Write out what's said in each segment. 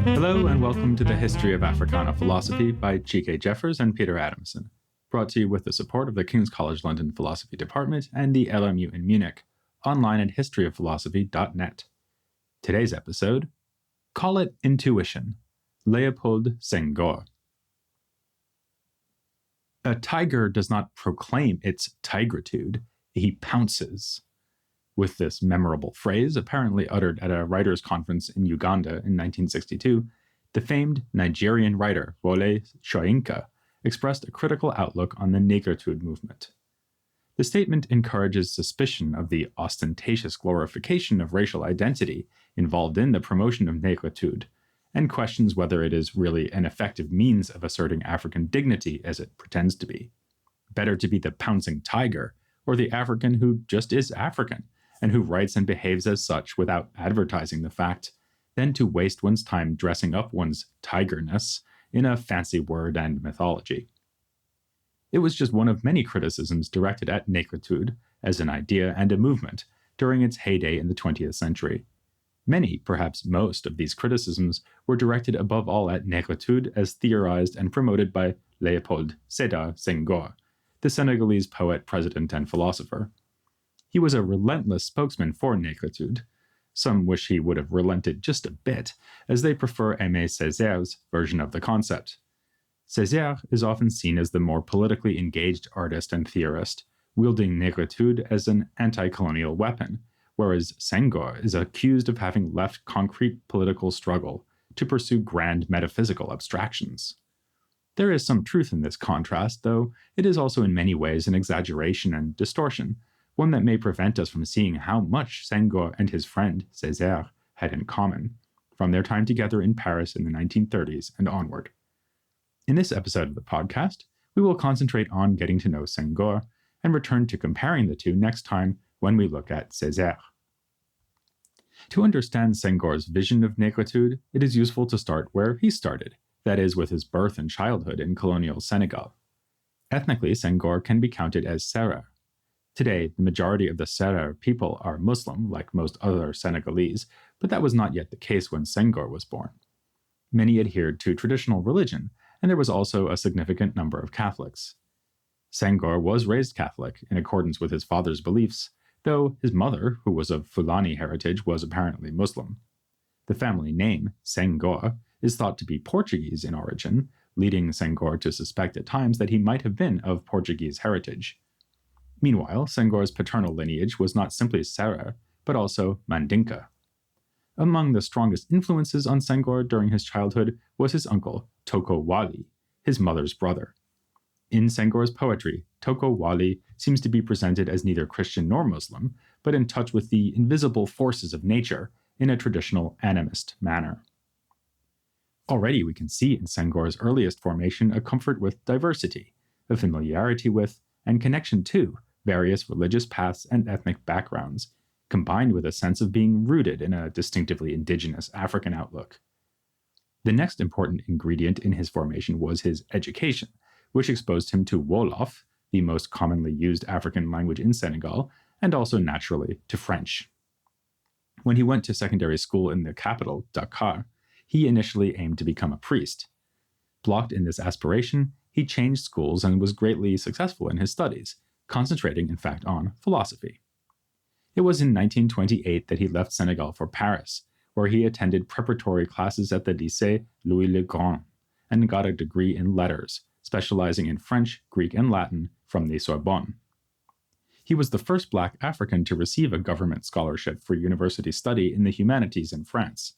Hello and welcome to the History of Africana Philosophy by G.K. Jeffers and Peter Adamson, brought to you with the support of the King's College London Philosophy Department and the LMU in Munich, online at historyofphilosophy.net. Today's episode, Call It Intuition, Leopold Senghor. A tiger does not proclaim its tigritude, he pounces. With this memorable phrase, apparently uttered at a writers' conference in Uganda in 1962, the famed Nigerian writer Wole Soyinka expressed a critical outlook on the Negritude movement. The statement encourages suspicion of the ostentatious glorification of racial identity involved in the promotion of Negritude, and questions whether it is really an effective means of asserting African dignity as it pretends to be. Better to be the pouncing tiger, or the African who just is African, and who writes and behaves as such without advertising the fact, than to waste one's time dressing up one's tigerness in a fancy word and mythology. It was just one of many criticisms directed at Negritude as an idea and a movement during its heyday in the 20th century. Many, perhaps most, of these criticisms were directed above all at Negritude as theorized and promoted by Leopold Senghor, the Senegalese poet, president, and philosopher. He was a relentless spokesman for Negritude. Some wish he would have relented just a bit, as they prefer Aimé Césaire's version of the concept. Césaire is often seen as the more politically engaged artist and theorist, wielding Negritude as an anti-colonial weapon, whereas Senghor is accused of having left concrete political struggle to pursue grand metaphysical abstractions. There is some truth in this contrast, though it is also in many ways an exaggeration and distortion, one that may prevent us from seeing how much Senghor and his friend Césaire had in common, from their time together in Paris in the 1930s and onward. In this episode of the podcast, we will concentrate on getting to know Senghor and return to comparing the two next time when we look at Césaire. To understand Senghor's vision of Negritude, it is useful to start where he started, that is, with his birth and childhood in colonial Senegal. Ethnically, Senghor can be counted as Serer. Today, the majority of the Serer people are Muslim, like most other Senegalese, but that was not yet the case when Senghor was born. Many adhered to traditional religion, and there was also a significant number of Catholics. Senghor was raised Catholic, in accordance with his father's beliefs, though his mother, who was of Fulani heritage, was apparently Muslim. The family name, Senghor, is thought to be Portuguese in origin, leading Senghor to suspect at times that he might have been of Portuguese heritage. Meanwhile, Senghor's paternal lineage was not simply Serer, but also Mandinka. Among the strongest influences on Senghor during his childhood was his uncle, Toko Wali, his mother's brother. In Senghor's poetry, Toko Wali seems to be presented as neither Christian nor Muslim, but in touch with the invisible forces of nature in a traditional animist manner. Already we can see in Senghor's earliest formation a comfort with diversity, a familiarity with, and connection to, various religious paths and ethnic backgrounds, combined with a sense of being rooted in a distinctively indigenous African outlook. The next important ingredient in his formation was his education, which exposed him to Wolof, the most commonly used African language in Senegal, and also naturally to French. When he went to secondary school in the capital, Dakar, he initially aimed to become a priest. Blocked in this aspiration, he changed schools and was greatly successful in his studies, concentrating in fact on philosophy. It was in 1928 that he left Senegal for Paris, where he attended preparatory classes at the Lycée Louis le Grand, and got a degree in letters, specializing in French, Greek, and Latin from the Sorbonne. He was the first Black African to receive a government scholarship for university study in the humanities in France.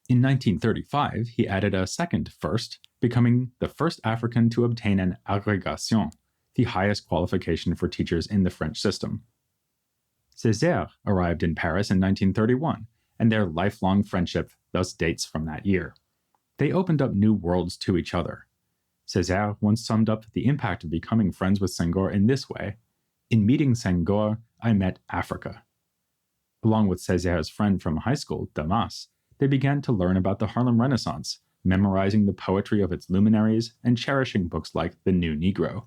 In 1935, he added a second first, becoming the first African to obtain an agrégation, the highest qualification for teachers in the French system. Césaire arrived in Paris in 1931, and their lifelong friendship thus dates from that year. They opened up new worlds to each other. Césaire once summed up the impact of becoming friends with Senghor in this way: "In meeting Senghor, I met Africa." Along with Césaire's friend from high school, Damas, they began to learn about the Harlem Renaissance, memorizing the poetry of its luminaries and cherishing books like The New Negro.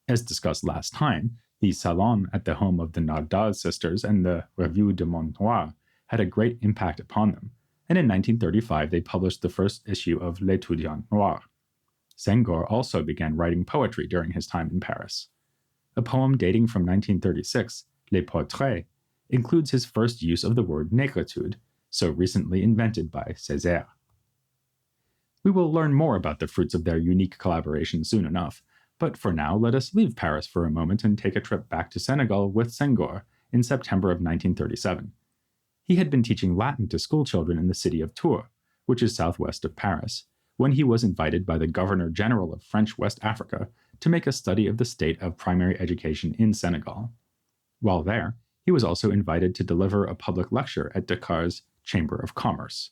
As discussed last time, The salon at the home of the Nardal sisters and the Revue de Monde Noir had a great impact upon them, and in 1935 they published the first issue of L'Étudiant Noir. Senghor also began writing poetry during his time in Paris. A poem dating from 1936, Les Portraits, includes his first use of the word Negritude, so recently invented by Césaire. We will learn more about the fruits of their unique collaboration soon enough, but for now let us leave Paris for a moment and take a trip back to Senegal with Senghor in September of 1937. He had been teaching Latin to schoolchildren in the city of Tours, which is southwest of Paris, when he was invited by the Governor-General of French West Africa to make a study of the state of primary education in Senegal. While there, he was also invited to deliver a public lecture at Dakar's Chamber of Commerce.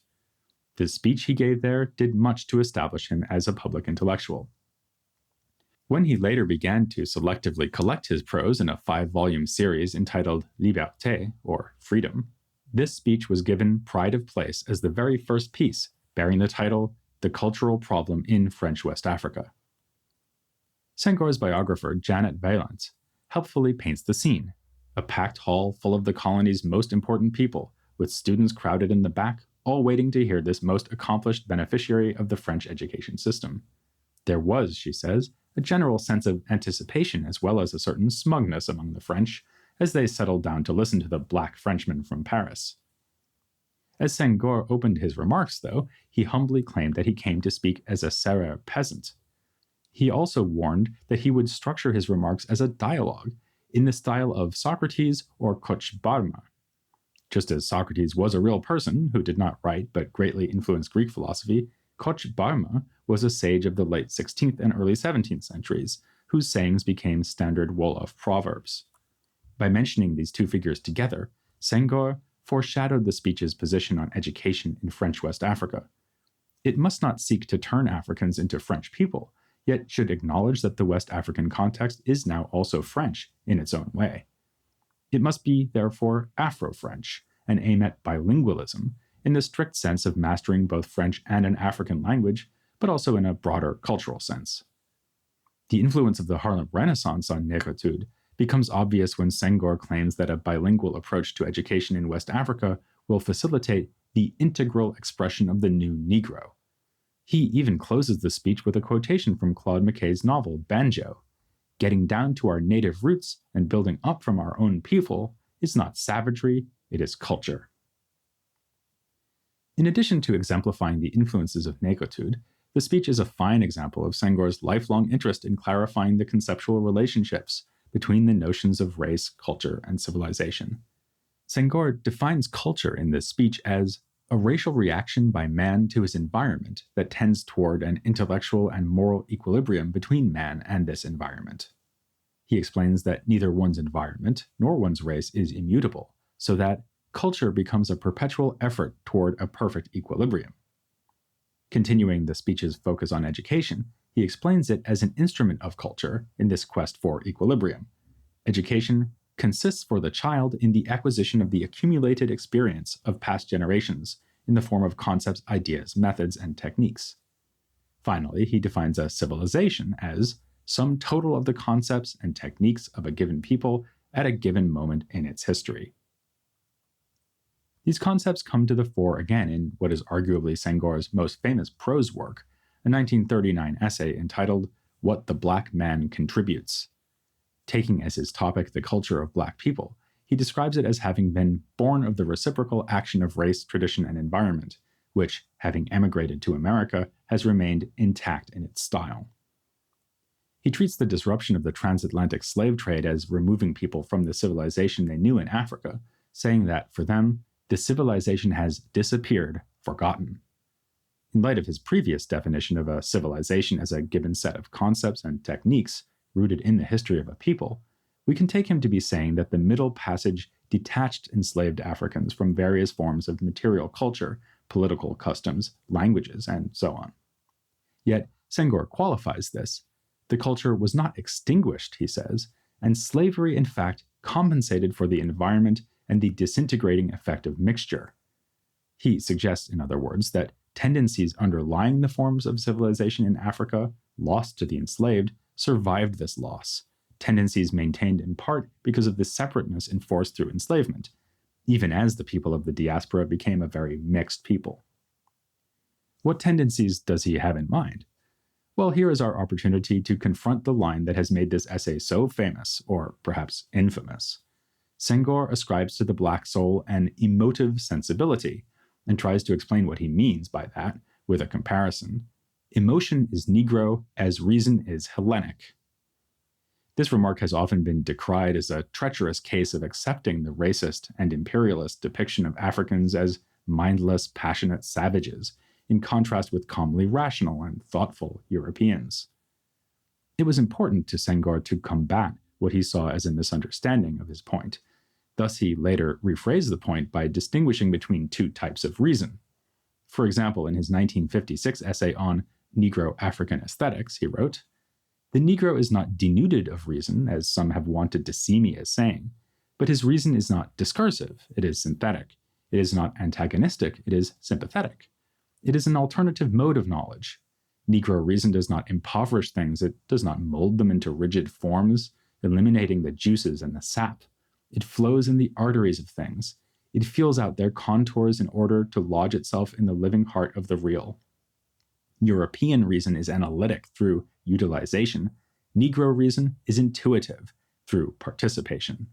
The speech he gave there did much to establish him as a public intellectual. When he later began to selectively collect his prose in a 5-volume series entitled Liberté, or Freedom, this speech was given pride of place as the very first piece, bearing the title The Cultural Problem in French West Africa. Senghor's biographer, Janet Vaillant, helpfully paints the scene: a packed hall full of the colony's most important people, with students crowded in the back, all waiting to hear this most accomplished beneficiary of the French education system. There was, she says, a general sense of anticipation as well as a certain smugness among the French as they settled down to listen to the black Frenchman from Paris. As Senghor opened his remarks, though, he humbly claimed that he came to speak as a Serer peasant. He also warned that he would structure his remarks as a dialogue, in the style of Socrates or Koch Barma. Just as Socrates was a real person who did not write but greatly influenced Greek philosophy, Koch Barma was a sage of the late 16th and early 17th centuries, whose sayings became standard Wolof proverbs. By mentioning these two figures together, Senghor foreshadowed the speech's position on education in French West Africa. It must not seek to turn Africans into French people, yet should acknowledge that the West African context is now also French in its own way. It must be, therefore, Afro-French, and aim at bilingualism, in the strict sense of mastering both French and an African language, but also in a broader cultural sense. The influence of the Harlem Renaissance on Negritude becomes obvious when Senghor claims that a bilingual approach to education in West Africa will facilitate the integral expression of the new Negro. He even closes the speech with a quotation from Claude McKay's novel, Banjo. Getting down to our native roots and building up from our own people is not savagery, it is culture. In addition to exemplifying the influences of Negritude, the speech is a fine example of Senghor's lifelong interest in clarifying the conceptual relationships between the notions of race, culture, and civilization. Senghor defines culture in this speech as a racial reaction by man to his environment that tends toward an intellectual and moral equilibrium between man and this environment. He explains that neither one's environment nor one's race is immutable, so that culture becomes a perpetual effort toward a perfect equilibrium. Continuing the speech's focus on education, he explains it as an instrument of culture in this quest for equilibrium. Education consists for the child in the acquisition of the accumulated experience of past generations in the form of concepts, ideas, methods, and techniques. Finally, he defines a civilization as sum total of the concepts and techniques of a given people at a given moment in its history. These concepts come to the fore again in what is arguably Senghor's most famous prose work, a 1939 essay entitled What the Black Man Contributes. Taking as his topic the culture of Black people, he describes it as having been born of the reciprocal action of race, tradition, and environment, which, having emigrated to America, has remained intact in its style. He treats the disruption of the transatlantic slave trade as removing people from the civilization they knew in Africa, saying that, for them, the civilization has disappeared, forgotten. In light of his previous definition of a civilization as a given set of concepts and techniques rooted in the history of a people, we can take him to be saying that the Middle Passage detached enslaved Africans from various forms of material culture, political customs, languages, and so on. Yet, Senghor qualifies this. The culture was not extinguished, he says, and slavery, in fact, compensated for the environment and the disintegrating effect of mixture. He suggests, in other words, that tendencies underlying the forms of civilization in Africa, lost to the enslaved, survived this loss, tendencies maintained in part because of the separateness enforced through enslavement, even as the people of the diaspora became a very mixed people. What tendencies does he have in mind? Well, here is our opportunity to confront the line that has made this essay so famous, or perhaps infamous. Senghor ascribes to the Black soul an emotive sensibility, and tries to explain what he means by that with a comparison. Emotion is Negro as reason is Hellenic. This remark has often been decried as a treacherous case of accepting the racist and imperialist depiction of Africans as mindless, passionate savages, in contrast with calmly rational and thoughtful Europeans. It was important to Senghor to combat what he saw as a misunderstanding of his point. Thus, he later rephrased the point by distinguishing between two types of reason. For example, in his 1956 essay on Negro-African aesthetics, he wrote, "The Negro is not denuded of reason, as some have wanted to see me as saying, but his reason is not discursive, it is synthetic. It is not antagonistic, it is sympathetic. It is an alternative mode of knowledge. Negro reason does not impoverish things, it does not mold them into rigid forms, eliminating the juices and the sap. It flows in the arteries of things. It feels out their contours in order to lodge itself in the living heart of the real. European reason is analytic through utilization. Negro reason is intuitive through participation."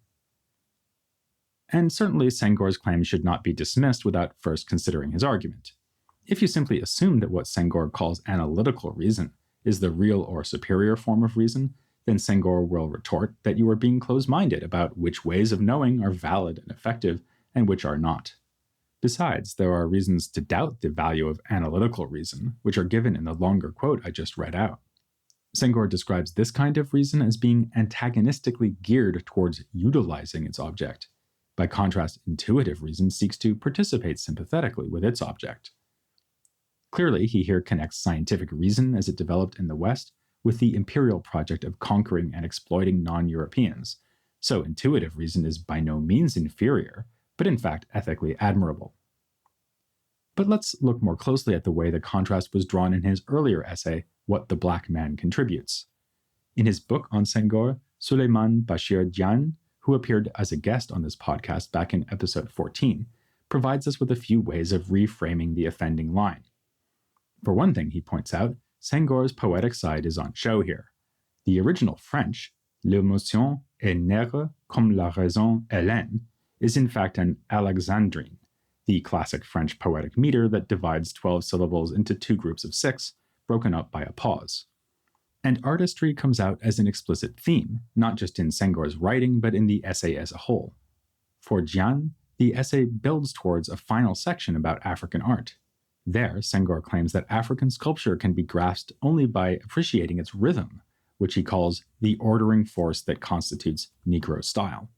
And certainly Senghor's claim should not be dismissed without first considering his argument. If you simply assume that what Senghor calls analytical reason is the real or superior form of reason, then Senghor will retort that you are being closed-minded about which ways of knowing are valid and effective and which are not. Besides, there are reasons to doubt the value of analytical reason, which are given in the longer quote I just read out. Senghor describes this kind of reason as being antagonistically geared towards utilizing its object. By contrast, intuitive reason seeks to participate sympathetically with its object. Clearly, he here connects scientific reason as it developed in the West with the imperial project of conquering and exploiting non-Europeans. So intuitive reason is by no means inferior, but in fact ethically admirable. But let's look more closely at the way the contrast was drawn in his earlier essay, What the Black Man Contributes. In his book on Senghor, Suleiman Bashir Diagne, who appeared as a guest on this podcast back in episode 14, provides us with a few ways of reframing the offending line. For one thing, he points out, Senghor's poetic side is on show here. The original French, l'émotion est nègre comme la raison hellène, is in fact an alexandrine, the classic French poetic meter that divides 12 syllables into two groups of 6, broken up by a pause. And artistry comes out as an explicit theme, not just in Senghor's writing, but in the essay as a whole. For Diagne, the essay builds towards a final section about African art. There, Senghor claims that African sculpture can be grasped only by appreciating its rhythm, which he calls the ordering force that constitutes Negro style.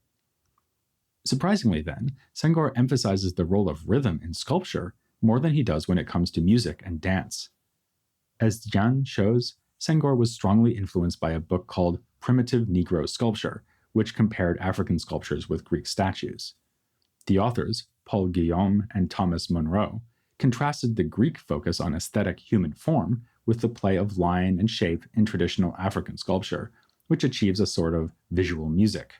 Surprisingly then, Senghor emphasizes the role of rhythm in sculpture more than he does when it comes to music and dance. As Diagne shows, Senghor was strongly influenced by a book called Primitive Negro Sculpture, which compared African sculptures with Greek statues. The authors, Paul Guillaume and Thomas Monroe, contrasted the Greek focus on aesthetic human form with the play of line and shape in traditional African sculpture, which achieves a sort of visual music.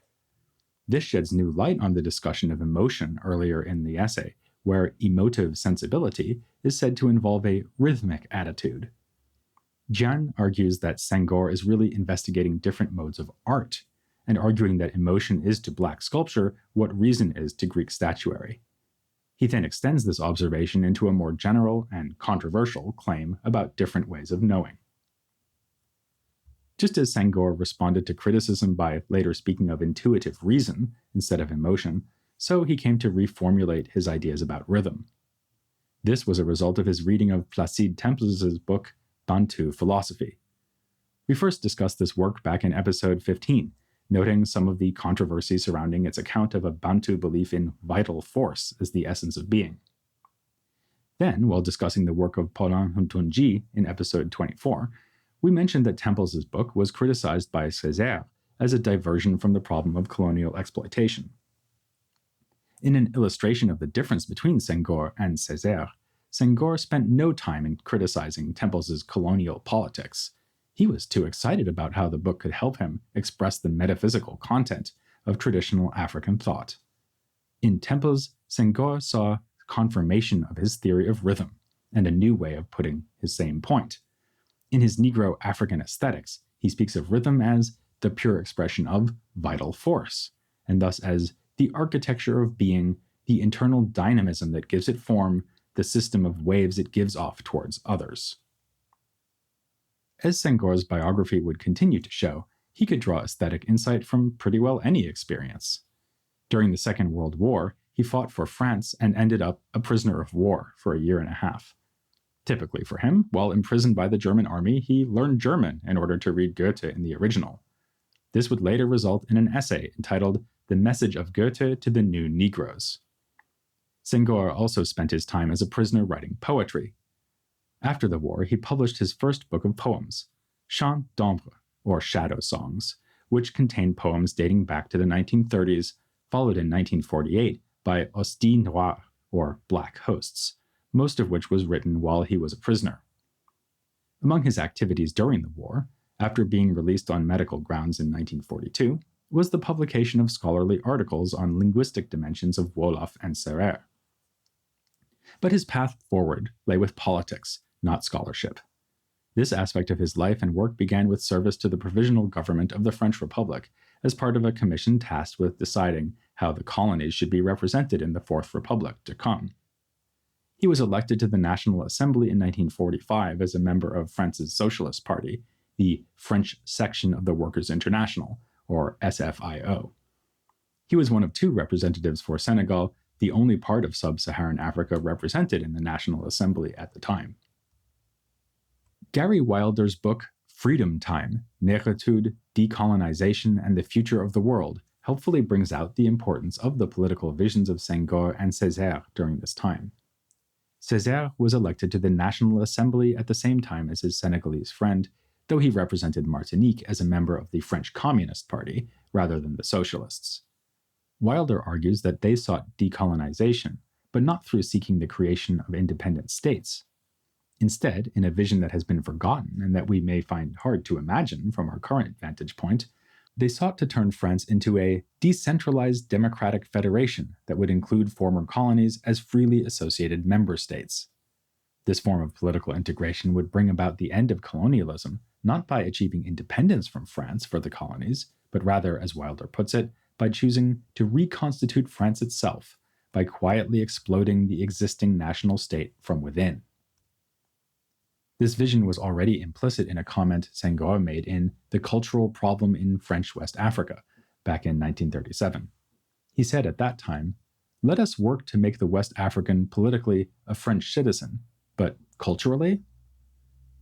This sheds new light on the discussion of emotion earlier in the essay, where emotive sensibility is said to involve a rhythmic attitude. Diagne argues that Senghor is really investigating different modes of art, and arguing that emotion is to Black sculpture what reason is to Greek statuary. He then extends this observation into a more general and controversial claim about different ways of knowing. Just as Senghor responded to criticism by later speaking of intuitive reason instead of emotion, so he came to reformulate his ideas about rhythm. This was a result of his reading of Placide Tempels's book, Bantu Philosophy. We first discussed this work back in episode 15, noting some of the controversy surrounding its account of a Bantu belief in vital force as the essence of being. Then, while discussing the work of Paulin Huntunji in episode 24, we mentioned that Tempels's book was criticized by Césaire as a diversion from the problem of colonial exploitation. In an illustration of the difference between Senghor and Césaire, Senghor spent no time in criticizing Tempels's colonial politics. He was too excited about how the book could help him express the metaphysical content of traditional African thought. In Temples, Senghor saw confirmation of his theory of rhythm and a new way of putting his same point. In his Negro African aesthetics, he speaks of rhythm as the pure expression of vital force, and thus as the architecture of being, the internal dynamism that gives it form, the system of waves it gives off towards others. As Senghor's biography would continue to show, he could draw aesthetic insight from pretty well any experience. During the Second World War, he fought for France and ended up a prisoner of war for a year and a half. Typically for him, while imprisoned by the German army, he learned German in order to read Goethe in the original. This would later result in an essay entitled The Message of Goethe to the New Negroes. Senghor also spent his time as a prisoner writing poetry. After the war, he published his first book of poems, Chants d'Ombre, or Shadow Songs, which contained poems dating back to the 1930s, followed in 1948 by Hosties Noirs, or Black Hosts, most of which was written while he was a prisoner. Among his activities during the war, after being released on medical grounds in 1942, was the publication of scholarly articles on linguistic dimensions of Wolof and Serer. But his path forward lay with politics, not scholarship. This aspect of his life and work began with service to the provisional government of the French Republic as part of a commission tasked with deciding how the colonies should be represented in the Fourth Republic to come. He was elected to the National Assembly in 1945 as a member of France's Socialist Party, the French section of the Workers' International, or SFIO. He was one of two representatives for Senegal, the only part of sub-Saharan Africa represented in the National Assembly at the time. Gary Wilder's book, Freedom Time, Negritude, Decolonization, and the Future of the World helpfully brings out the importance of the political visions of Senghor and Césaire during this time. Césaire was elected to the National Assembly at the same time as his Senegalese friend, though he represented Martinique as a member of the French Communist Party rather than the Socialists. Wilder argues that they sought decolonization, but not through seeking the creation of independent states. Instead, in a vision that has been forgotten and that we may find hard to imagine from our current vantage point, they sought to turn France into a decentralized democratic federation that would include former colonies as freely associated member states. This form of political integration would bring about the end of colonialism, not by achieving independence from France for the colonies, but rather, as Wilder puts it, by choosing to reconstitute France itself, by quietly exploding the existing national state from within. This vision was already implicit in a comment Senghor made in The Cultural Problem in French West Africa, back in 1937. He said at that time, "Let us work to make the West African politically a French citizen, but culturally?"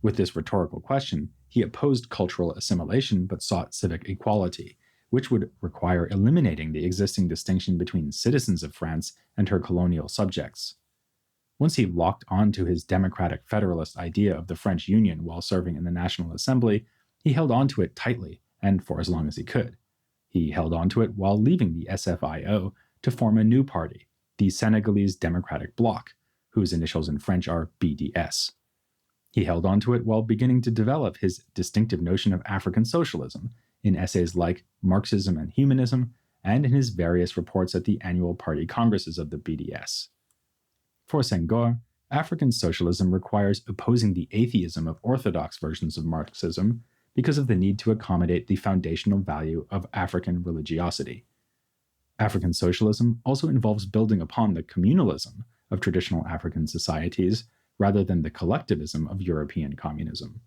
With this rhetorical question, he opposed cultural assimilation but sought civic equality, which would require eliminating the existing distinction between citizens of France and her colonial subjects. Once he locked on to his democratic federalist idea of the French Union while serving in the National Assembly, he held on to it tightly and for as long as he could. He held on to it while leaving the SFIO to form a new party, the Senegalese Democratic Bloc, whose initials in French are BDS. He held on to it while beginning to develop his distinctive notion of African socialism in essays like Marxism and Humanism, and in his various reports at the annual party congresses of the BDS. For Senghor, African socialism requires opposing the atheism of orthodox versions of Marxism because of the need to accommodate the foundational value of African religiosity. African socialism also involves building upon the communalism of traditional African societies rather than the collectivism of European communism.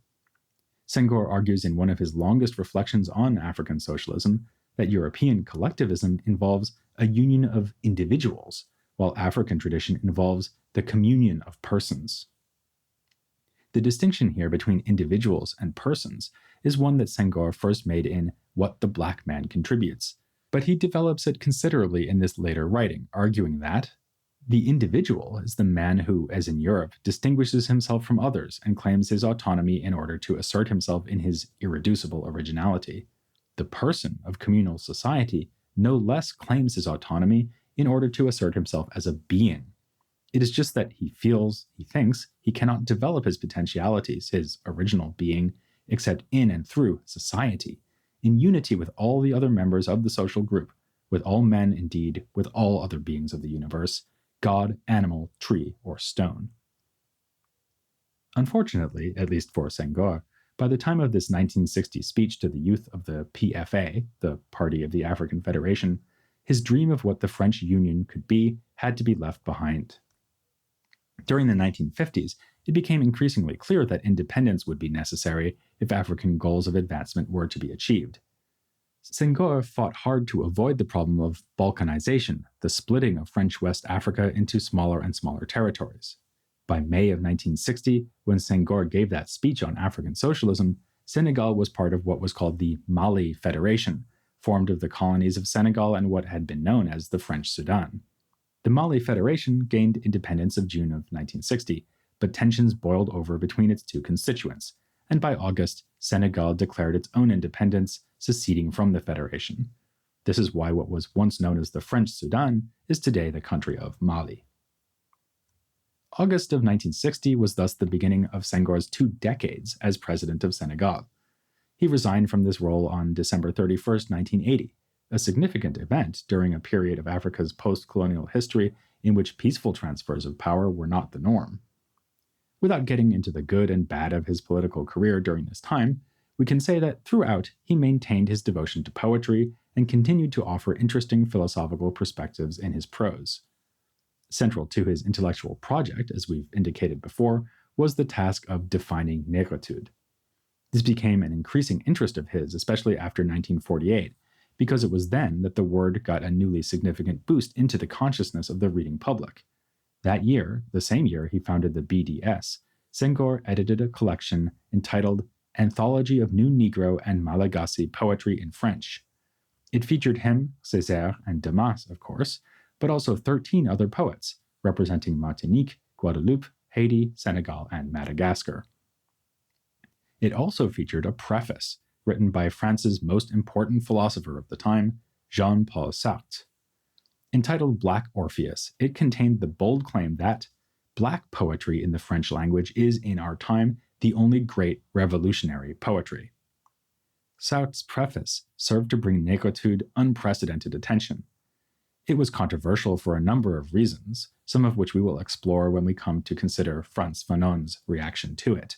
Senghor argues in one of his longest reflections on African socialism that European collectivism involves a union of individuals, while African tradition involves the communion of persons. The distinction here between individuals and persons is one that Senghor first made in What the Black Man Contributes, but he develops it considerably in this later writing, arguing that the individual is the man who, as in Europe, distinguishes himself from others and claims his autonomy in order to assert himself in his irreducible originality. The person of communal society no less claims his autonomy in order to assert himself as a being. It is just that he thinks, he cannot develop his potentialities, his original being, except in and through society, in unity with all the other members of the social group, with all men, indeed, with all other beings of the universe, God, animal, tree, or stone. Unfortunately, at least for Senghor, by the time of this 1960 speech to the youth of the PFA, the Party of the African Federation, his dream of what the French Union could be had to be left behind. During the 1950s, it became increasingly clear that independence would be necessary if African goals of advancement were to be achieved. Senghor fought hard to avoid the problem of balkanization, the splitting of French West Africa into smaller and smaller territories. By May of 1960, when Senghor gave that speech on African socialism, Senegal was part of what was called the Mali Federation, formed of the colonies of Senegal and what had been known as the French Sudan. The Mali Federation gained independence of June of 1960, but tensions boiled over between its two constituents, and by August, Senegal declared its own independence, seceding from the Federation. This is why what was once known as the French Sudan is today the country of Mali. August of 1960 was thus the beginning of Senghor's 2 decades as president of Senegal. He resigned from this role on December 31, 1980, a significant event during a period of Africa's post-colonial history in which peaceful transfers of power were not the norm. Without getting into the good and bad of his political career during this time, we can say that throughout he maintained his devotion to poetry and continued to offer interesting philosophical perspectives in his prose. Central to his intellectual project, as we've indicated before, was the task of defining Negritude. This became an increasing interest of his, especially after 1948, because it was then that the word got a newly significant boost into the consciousness of the reading public. That year, the same year he founded the BDS, Senghor edited a collection entitled Anthology of New Negro and Malagasy Poetry in French. It featured him, Césaire, and Damas, of course, but also 13 other poets, representing Martinique, Guadeloupe, Haiti, Senegal, and Madagascar. It also featured a preface written by France's most important philosopher of the time, Jean-Paul Sartre. Entitled Black Orpheus, it contained the bold claim that Black poetry in the French language is, in our time, the only great revolutionary poetry. Sartre's preface served to bring Negritude unprecedented attention. It was controversial for a number of reasons, some of which we will explore when we come to consider Frantz Fanon's reaction to it.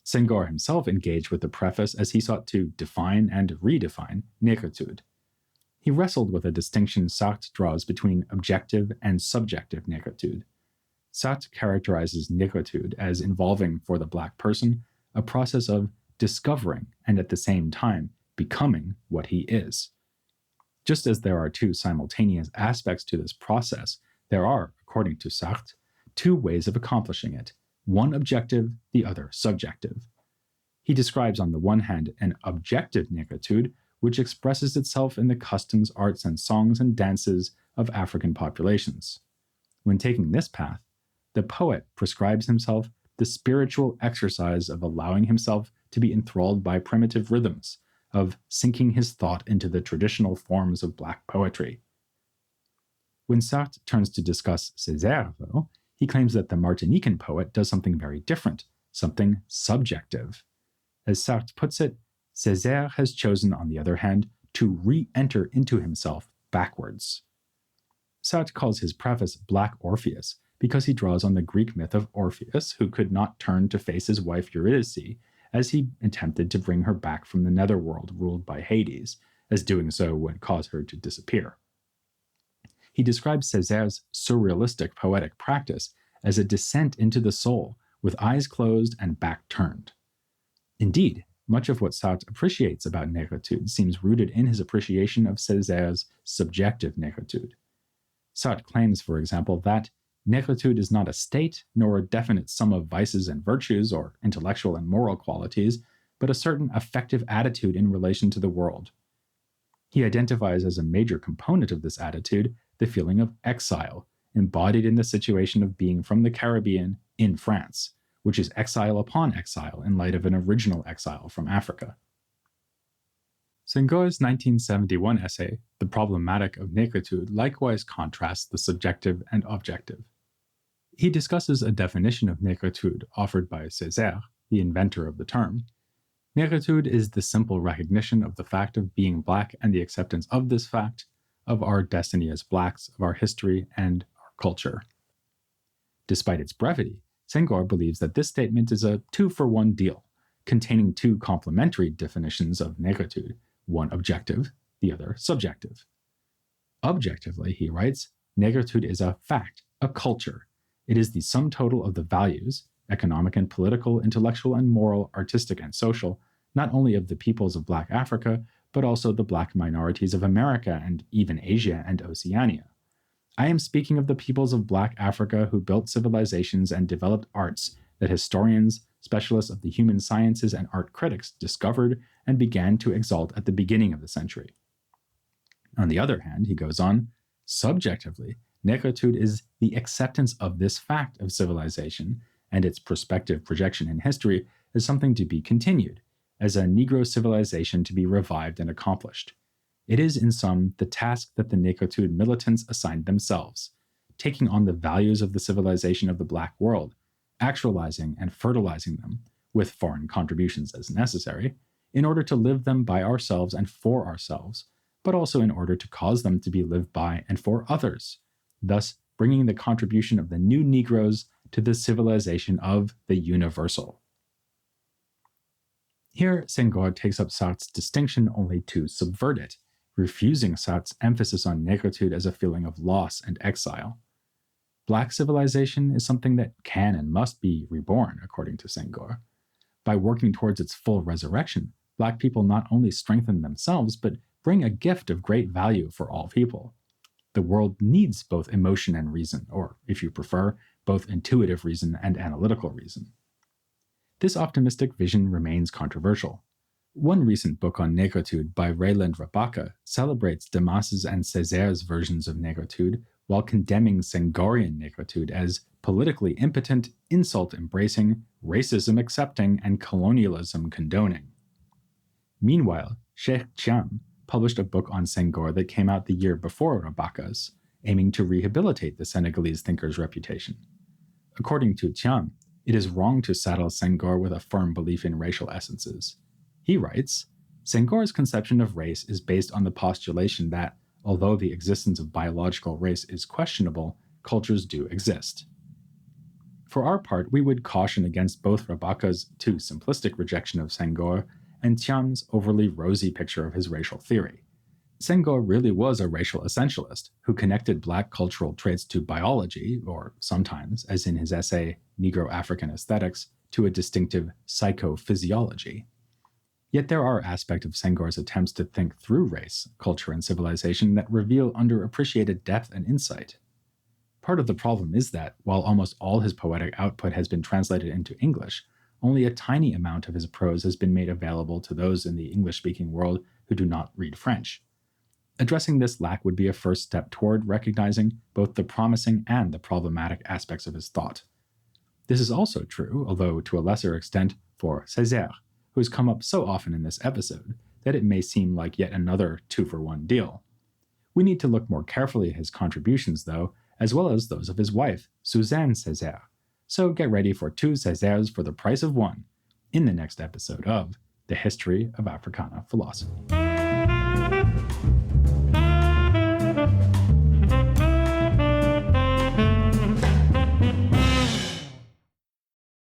Senghor himself engaged with the preface as he sought to define and redefine Negritude. He wrestled with a distinction Sartre draws between objective and subjective Negritude. Sartre characterizes Negritude as involving, for the Black person, a process of discovering and at the same time becoming what he is. Just as there are 2 simultaneous aspects to this process, there are, according to Sartre, 2 ways of accomplishing it, one objective, the other subjective. He describes on the one hand an objective Negritude, which expresses itself in the customs, arts, and songs and dances of African populations. When taking this path, the poet prescribes himself the spiritual exercise of allowing himself to be enthralled by primitive rhythms, of sinking his thought into the traditional forms of Black poetry. When Sartre turns to discuss Césaire, though, he claims that the Martinican poet does something very different, something subjective. As Sartre puts it, Césaire has chosen, on the other hand, to re-enter into himself backwards. Sartre calls his preface Black Orpheus because he draws on the Greek myth of Orpheus, who could not turn to face his wife Eurydice as he attempted to bring her back from the netherworld ruled by Hades, as doing so would cause her to disappear. He describes Césaire's surrealistic poetic practice as a descent into the soul, with eyes closed and back turned. Indeed, much of what Sartre appreciates about Negritude seems rooted in his appreciation of Césaire's subjective Negritude. Sartre claims, for example, that Negritude is not a state, nor a definite sum of vices and virtues, or intellectual and moral qualities, but a certain affective attitude in relation to the world. He identifies as a major component of this attitude the feeling of exile, embodied in the situation of being from the Caribbean in France, which is exile upon exile in light of an original exile from Africa. Senghor's 1971 essay, The Problematic of Negritude, likewise contrasts the subjective and objective. He discusses a definition of Negritude offered by Césaire, the inventor of the term. Negritude is the simple recognition of the fact of being Black and the acceptance of this fact, of our destiny as Blacks, of our history, and our culture. Despite its brevity, Senghor believes that this statement is a two-for-one deal, containing two complementary definitions of negritude, one objective, the other subjective. Objectively, he writes, negritude is a fact, a culture. It is the sum total of the values, economic and political, intellectual and moral, artistic and social, not only of the peoples of Black Africa, but also the Black minorities of America and even Asia and Oceania. I am speaking of the peoples of Black Africa who built civilizations and developed arts that historians, specialists of the human sciences, and art critics discovered and began to exalt at the beginning of the century. On the other hand, he goes on, subjectively, negritude is the acceptance of this fact of civilization, and its prospective projection in history is something to be continued, as a Negro civilization to be revived and accomplished. It is, in sum, the task that the negritude militants assigned themselves, taking on the values of the civilization of the Black world, actualizing and fertilizing them, with foreign contributions as necessary, in order to live them by ourselves and for ourselves, but also in order to cause them to be lived by and for others, thus bringing the contribution of the new Negroes to the civilization of the universal. Here, Senghor takes up Sartre's distinction only to subvert it, refusing Sartre's emphasis on negritude as a feeling of loss and exile. Black civilization is something that can and must be reborn, according to Senghor. By working towards its full resurrection, Black people not only strengthen themselves, but bring a gift of great value for all people. The world needs both emotion and reason, or, if you prefer, both intuitive reason and analytical reason. This optimistic vision remains controversial. One recent book on negritude by Rayland Rabaka celebrates Damas's and Césaire's versions of negritude while condemning Senghorian negritude as politically impotent, insult-embracing, racism-accepting, and colonialism condoning. Meanwhile, Cheikh Thiam published a book on Senghor that came out the year before Rabaka's, aiming to rehabilitate the Senegalese thinker's reputation. According to Thiam, it is wrong to saddle Senghor with a firm belief in racial essences. He writes, Senghor's conception of race is based on the postulation that, although the existence of biological race is questionable, cultures do exist. For our part, we would caution against both Rabaka's too simplistic rejection of Senghor and Thiam's overly rosy picture of his racial theory. Senghor really was a racial essentialist who connected Black cultural traits to biology, or sometimes, as in his essay Negro-African Aesthetics, to a distinctive psychophysiology. Yet there are aspects of Senghor's attempts to think through race, culture, and civilization that reveal underappreciated depth and insight. Part of the problem is that, while almost all his poetic output has been translated into English, only a tiny amount of his prose has been made available to those in the English-speaking world who do not read French. Addressing this lack would be a first step toward recognizing both the promising and the problematic aspects of his thought. This is also true, although to a lesser extent, for Césaire, who has come up so often in this episode that it may seem like yet another two-for-one deal. We need to look more carefully at his contributions, though, as well as those of his wife, Suzanne Césaire. So get ready for two Césaires for the price of one in the next episode of The History of Africana Philosophy.